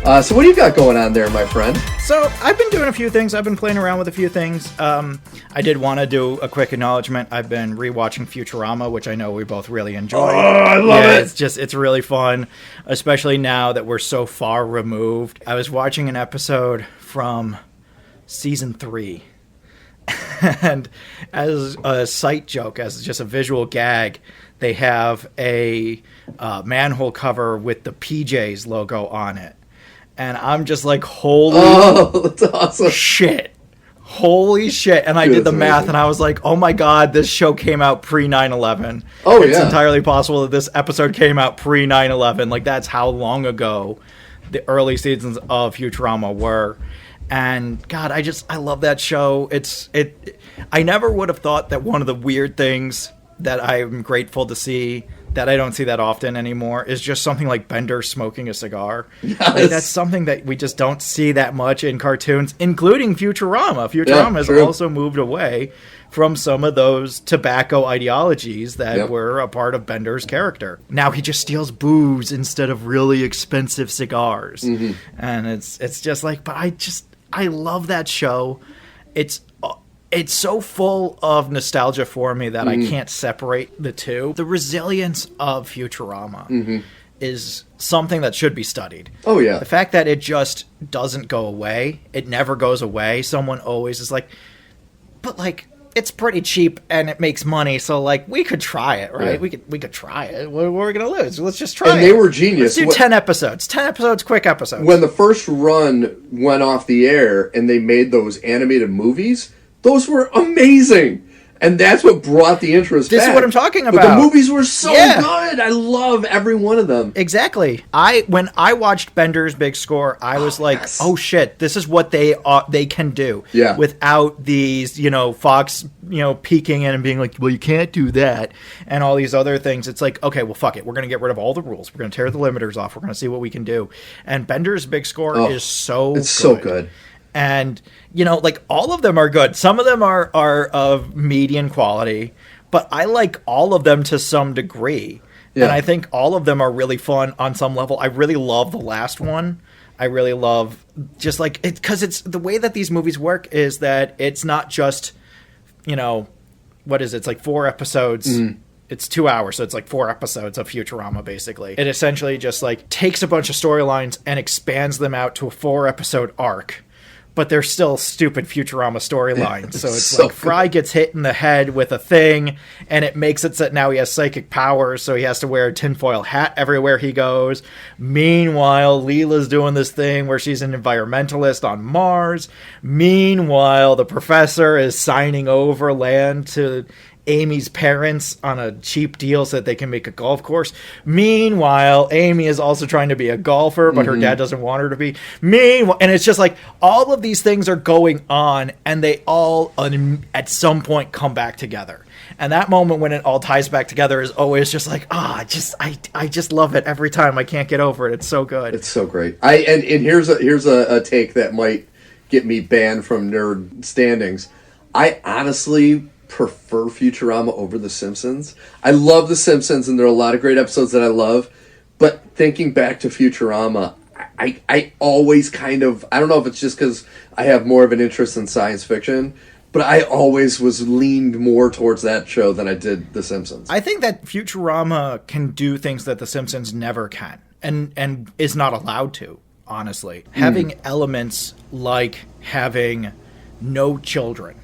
So what do you got going on there, my friend? So I've been doing a few things. I've been playing around with a few things. I did want to do a quick acknowledgement. I've been rewatching Futurama, which I know we both really enjoy. Oh, I love it. It's really fun, especially now that we're so far removed. I was watching an episode from season 3. And as a sight joke, as just a visual gag, they have a manhole cover with the PJs logo on it. And I'm just like, that's awesome. shit. Holy shit. And I did the math, and I was like, oh my God, this show came out pre-9/11. Oh, it's entirely possible that this episode came out pre-9/11. Like, that's how long ago the early seasons of Futurama were. And God, I love that show. I never would have thought that one of the weird things that I'm grateful to see that I don't see that often anymore is just something like Bender smoking a cigar. Yes. Like, that's something that we just don't see that much in cartoons, including Futurama. Futurama has also moved away from some of those tobacco ideologies that were a part of Bender's character. Now he just steals booze instead of really expensive cigars. Mm-hmm. And it's just like, but I love that show. It's so full of nostalgia for me that I can't separate the two. The resilience of Futurama is something that should be studied. Oh, yeah. The fact that it just doesn't go away, it never goes away. Someone always is like, but like, it's pretty cheap and it makes money, so like, we could try it, right? Yeah. We could try it. What are we going to lose? Let's just try it. And they were genius. Let's do 10 episodes. 10 episodes, quick episodes. When the first run went off the air and they made those animated movies, those were amazing. And that's what brought the interest back. This is what I'm talking about. But the movies were so good. I love every one of them. Exactly. When I watched Bender's Big Score, I was like, oh shit, this is what they can do. Yeah. Without these, Fox, peeking in and being like, well, you can't do that. And all these other things. It's like, okay, well, fuck it. We're going to get rid of all the rules. We're going to tear the limiters off. We're going to see what we can do. And Bender's Big Score is so good. It's so good. And, like, all of them are good. Some of them are of median quality, but I like all of them to some degree. Yeah. And I think all of them are really fun on some level. I really love the last one. I really love just like it, because it's the way that these movies work is that it's not just, what is it? It's like 4 episodes. It's 2 hours, so it's like 4 episodes of Futurama, basically. It essentially just like takes a bunch of storylines and expands them out to a 4-episode arc. But they're still stupid Futurama storylines. So it's so like Fry gets hit in the head with a thing, and it makes it so that now he has psychic powers, so he has to wear a tinfoil hat everywhere he goes. Meanwhile, Leela's doing this thing where she's an environmentalist on Mars. Meanwhile, the professor is signing over land to Amy's parents on a cheap deal so that they can make a golf course. Meanwhile, Amy is also trying to be a golfer, but her dad doesn't want her to be. Meanwhile, and it's just like all of these things are going on, and they all at some point come back together. And that moment when it all ties back together is always just like, I just love it every time. I can't get over it. It's so good. It's so great. And here's a take that might get me banned from nerd standings. I honestly prefer Futurama over The Simpsons. I love The Simpsons, and there are a lot of great episodes that I love, but thinking back to Futurama, I always kind of, I don't know if it's just because I have more of an interest in science fiction, but I always was leaned more towards that show than I did The Simpsons. I think that Futurama can do things that The Simpsons never can, and is not allowed to, honestly. Having elements like having no children.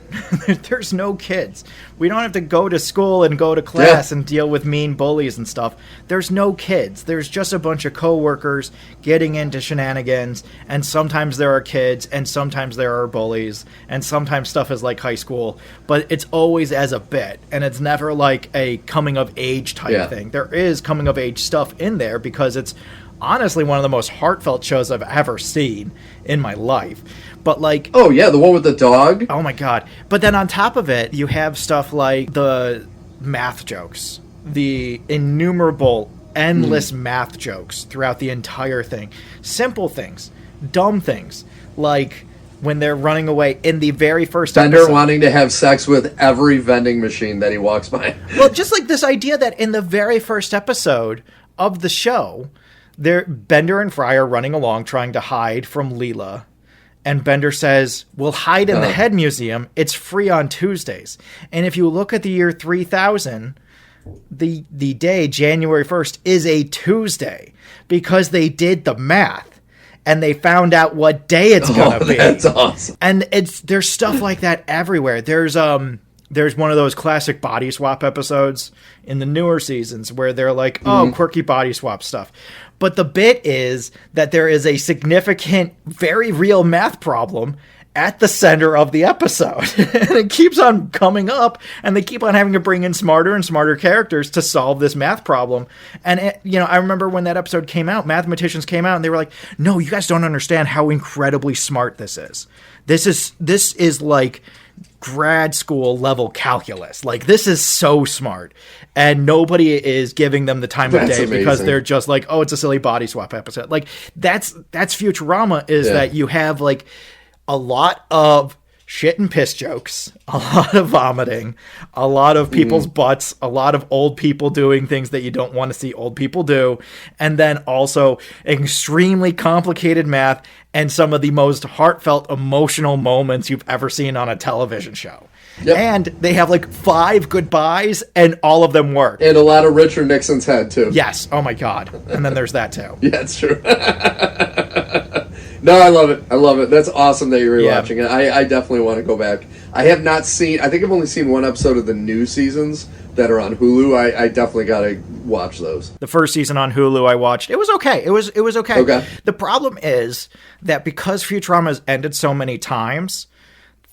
There's no kids. We don't have to go to school and go to class and deal with mean bullies and stuff. There's no kids. There's just a bunch of coworkers getting into shenanigans, and sometimes there are kids, and sometimes there are bullies, and sometimes stuff is like high school, but it's always as a bit, and it's never like a coming-of-age type thing. There is coming-of-age stuff in there because it's honestly one of the most heartfelt shows I've ever seen in my life. But like, oh yeah, the one with the dog. Oh my god! But then on top of it, you have stuff like the math jokes, the innumerable, endless math jokes throughout the entire thing. Simple things, dumb things, like when they're running away in the very first Bender episode. wanting to have sex with every vending machine that he walks by. Well, just like this idea that in the very first episode of the show, Bender and Fry are running along trying to hide from Leela. And Bender says, we'll hide in the Head Museum. It's free on Tuesdays. And if you look at the year 3000, the day, January 1st, is a Tuesday because they did the math and they found out what day it's going to be. That's awesome. And there's stuff like that everywhere. There's one of those classic body swap episodes in the newer seasons where they're like, quirky body swap stuff. But the bit is that there is a significant, very real math problem at the center of the episode. And it keeps on coming up, and they keep on having to bring in smarter and smarter characters to solve this math problem. And, I remember when that episode came out, mathematicians came out, and they were like, no, you guys don't understand how incredibly smart this is. This is like grad school level calculus. Like, this is so smart. And nobody is giving them the time of day because they're just like, oh, it's a silly body swap episode. Like, that's Futurama, is that you have like a lot of shit and piss jokes, a lot of vomiting, a lot of people's butts, a lot of old people doing things that you don't want to see old people do, and then also extremely complicated math and some of the most heartfelt, emotional moments you've ever seen on a television show. Yep. And they have like 5 goodbyes, and all of them work. And a lot of Richard Nixon's head, too. Yes. Oh, my God. And then there's that, too. Yeah, it's true. No, I love it. I love it. That's awesome that you're rewatching it. I definitely want to go back. I have not seen... I think I've only seen one episode of the new seasons that are on Hulu. I definitely got to watch those. The first season on Hulu I watched. It was okay. It was okay. Okay. The problem is that because Futurama has ended so many times,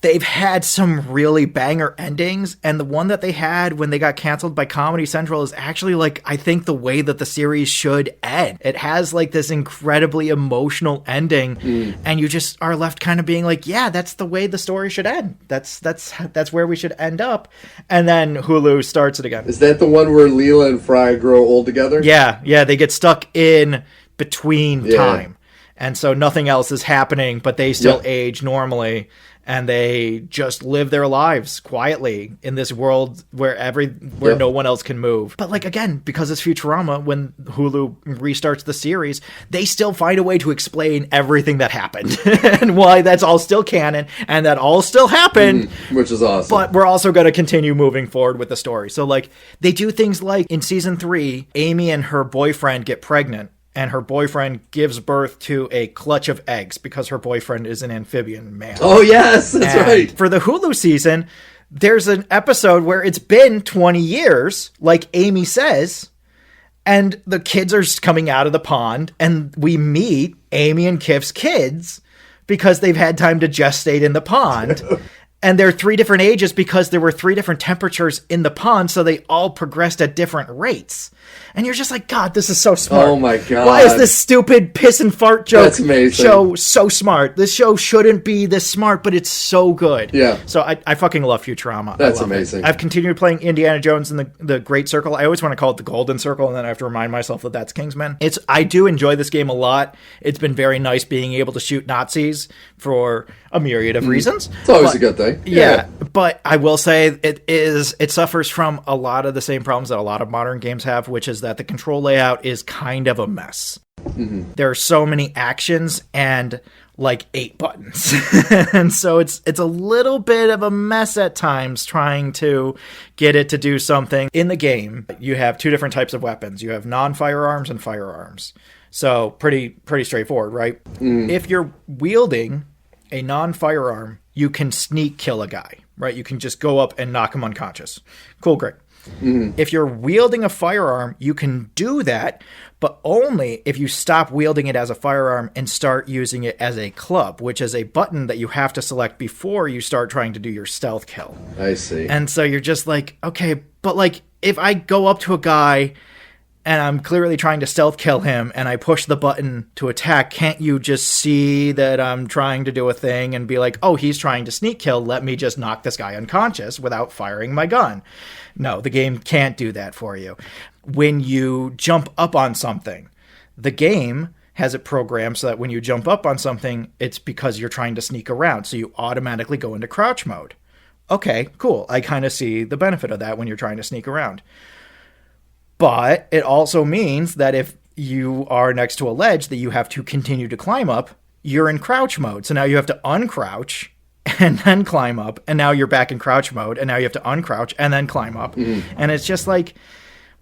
they've had some really banger endings, and the one that they had when they got canceled by Comedy Central is actually, like, I think the way that the series should end. It has, like, this incredibly emotional ending, and you just are left kind of being like, yeah, that's the way the story should end. That's where we should end up. And then Hulu starts it again. Is that the one where Leela and Fry grow old together? Yeah, they get stuck in between time. And so nothing else is happening, but they still age normally. And they just live their lives quietly in this world where no one else can move. But, like, again, because it's Futurama, when Hulu restarts the series, they still find a way to explain everything that happened and why that's all still canon and that all still happened. Which is awesome. But we're also going to continue moving forward with the story. So, like, they do things like in season 3, Amy and her boyfriend get pregnant. And her boyfriend gives birth to a clutch of eggs because her boyfriend is an amphibian man. Oh, yes, that's right. For the Hulu season, there's an episode where it's been 20 years, like Amy says, and the kids are coming out of the pond, and we meet Amy and Kif's kids because they've had time to gestate in the pond. And they're 3 different ages because there were 3 different temperatures in the pond, so they all progressed at different rates. And you're just like, God, this is so smart. Oh, my God. Why is this stupid piss and fart joke show so smart? This show shouldn't be this smart, but it's so good. Yeah. So I fucking love Futurama. That's amazing. I've continued playing Indiana Jones in the Great Circle. I always want to call it the Golden Circle, and then I have to remind myself that that's Kingsman. I do enjoy this game a lot. It's been very nice being able to shoot Nazis for a myriad of reasons. It's always a good thing. Yeah, but I will say it suffers from a lot of the same problems that a lot of modern games have, which is that the control layout is kind of a mess. There are so many actions and like 8 buttons. And so it's a little bit of a mess at times trying to get it to do something. In the game, you have 2 different types of weapons. You have non-firearms and firearms. So pretty straightforward, right? If you're wielding a non-firearm, you can sneak kill a guy, right? You can just go up and knock him unconscious. Cool, great. If you're wielding a firearm, you can do that, but only if you stop wielding it as a firearm and start using it as a club, which is a button that you have to select before you start trying to do your stealth kill. I see. And so you're just like, okay, but like if I go up to a guy and I'm clearly trying to stealth kill him and I push the button to attack, can't you just see that I'm trying to do a thing and be like, oh, he's trying to sneak kill, let me just knock this guy unconscious without firing my gun? No, the game can't do that for you. When you jump up on something, the game has it programmed so that when you jump up on something, it's because you're trying to sneak around, so you automatically go into crouch mode. Okay, cool. I kind of see the benefit of that when you're trying to sneak around. But it also means that if you are next to a ledge that you have to continue to climb up, you're in crouch mode. So now you have to uncrouch and then climb up, and now you're back in crouch mode, and now you have to uncrouch and then climb up. And it's just like,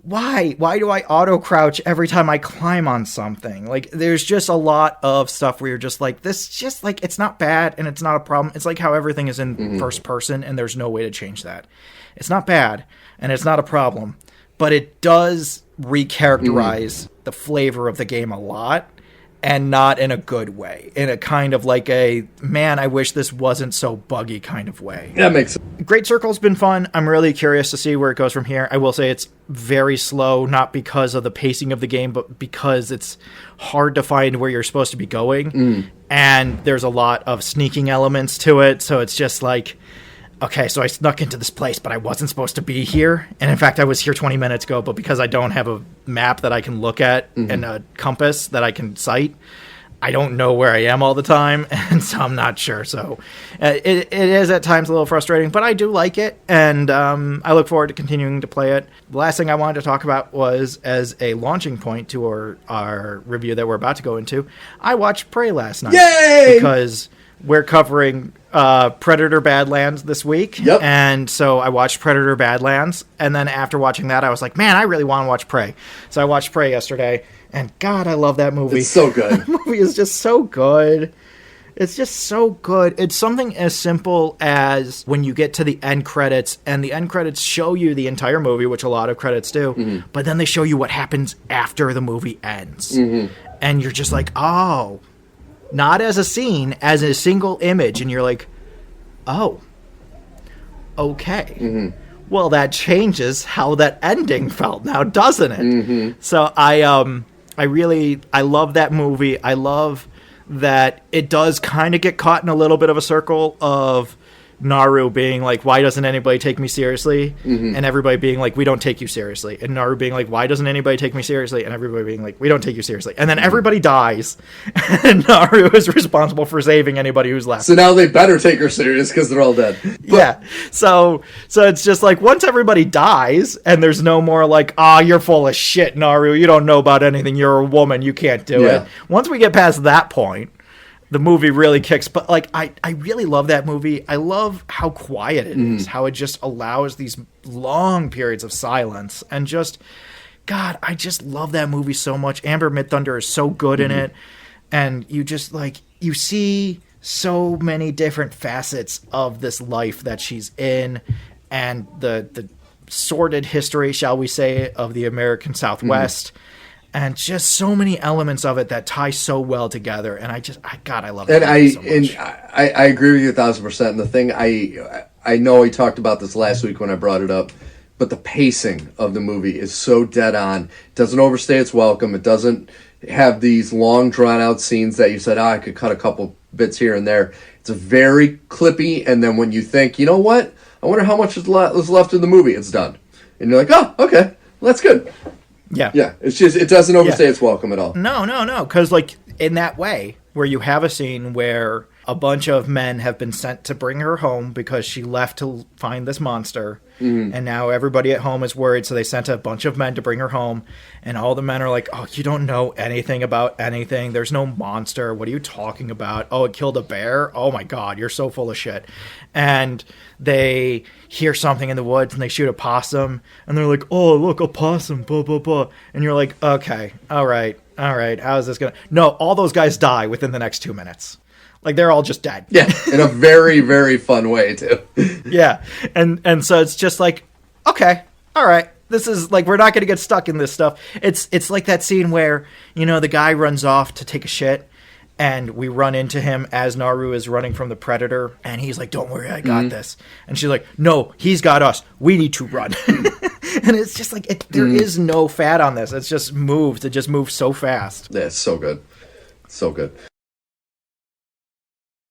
why do I auto crouch every time I climb on something? Like, there's just a lot of stuff where you're just like, this just like, it's not bad and it's not a problem. It's like how everything is in first person, and there's no way to change that. It's not bad and it's not a problem, but it does recharacterize the flavor of the game a lot. And not in a good way, in a kind of like a, man, I wish this wasn't so buggy kind of way. That makes sense. Great Circle's been fun. I'm really curious to see where it goes from here. I will say it's very slow, not because of the pacing of the game, but because it's hard to find where you're supposed to be going. And there's a lot of sneaking elements to it. So it's just like, okay, so I snuck into this place, but I wasn't supposed to be here. And in fact, I was here 20 minutes ago, but because I don't have a map that I can look at and a compass that I can sight, I don't know where I am all the time, and so I'm not sure. So it is at times a little frustrating, but I do like it, and I look forward to continuing to play it. The last thing I wanted to talk about was, as a launching point to our review that we're about to go into, I watched Prey last night. Yay! Because we're covering Predator Badlands this week. Yep. And so I watched Predator Badlands. And then after watching that, I was like, man, I really want to watch Prey. So I watched Prey yesterday. And God, I love that movie. It's so good. That movie is just so good. It's just so good. It's something as simple as when you get to the end credits, and the end credits show you the entire movie, which a lot of credits do, but then they show you what happens after the movie ends. And you're just like, oh, not as a scene, as a single image. And you're like, oh, okay. Well, that changes how that ending felt now, doesn't it? So I love that movie. I love that it does kind of get caught in a little bit of a circle of Naru being like, why doesn't anybody take me seriously? And everybody being like, we don't take you seriously. And Naru being like, why doesn't anybody take me seriously? And everybody being like, we don't take you seriously. And then everybody dies. And Naru is responsible for saving anybody who's left. So now they better take her serious because they're all dead. Yeah. So it's just like, once everybody dies and there's no more like, you're full of shit, Naru. You don't know about anything. You're a woman. You can't do it. Once we get past that point, the movie really kicks. But like, I really love that movie. I love how quiet it is, how it just allows these long periods of silence, and just, God, I just love that movie so much. Amber Midthunder is so good in it. And you just like, you see so many different facets of this life that she's in, and the sordid history, shall we say, of the American Southwest. And just so many elements of it that tie so well together, and I love it. And I agree with you 1,000%. And the thing I know we talked about this last week when I brought it up, but the pacing of the movie is so dead on. It doesn't overstay its welcome. It doesn't have these long drawn out scenes that you said, I could cut a couple bits here and there. It's a very clippy, and then when you think, you know what? I wonder how much is left in the movie. It's done, and you're like, oh, okay, well, that's good. Yeah. It's just, it doesn't overstay its welcome at all. No. Because, like, in that way, where you have a scene where a bunch of men have been sent to bring her home because she left to find this monster, and now everybody at home is worried, so they sent a bunch of men to bring her home, and all the men are like, oh, you don't know anything about anything. There's no monster. What are you talking about? Oh, it killed a bear? Oh, my God, you're so full of shit. And they hear something in the woods, and they shoot a possum, and they're like, oh, look, a possum, blah, blah, blah. And you're like, okay, all right, how is this going to... No, all those guys die within the next 2 minutes. Like, they're all just dead. Yeah, in a very, very fun way, too. Yeah, and so it's just like, okay, all right. This is, like, we're not going to get stuck in this stuff. It's like that scene where, you know, the guy runs off to take a shit, and we run into him as Naru is running from the Predator, and he's like, don't worry, I got this. And she's like, no, he's got us. We need to run. And it's just like, there is no fat on this. It's just moves. It just moves so fast. Yeah, it's so good. So good.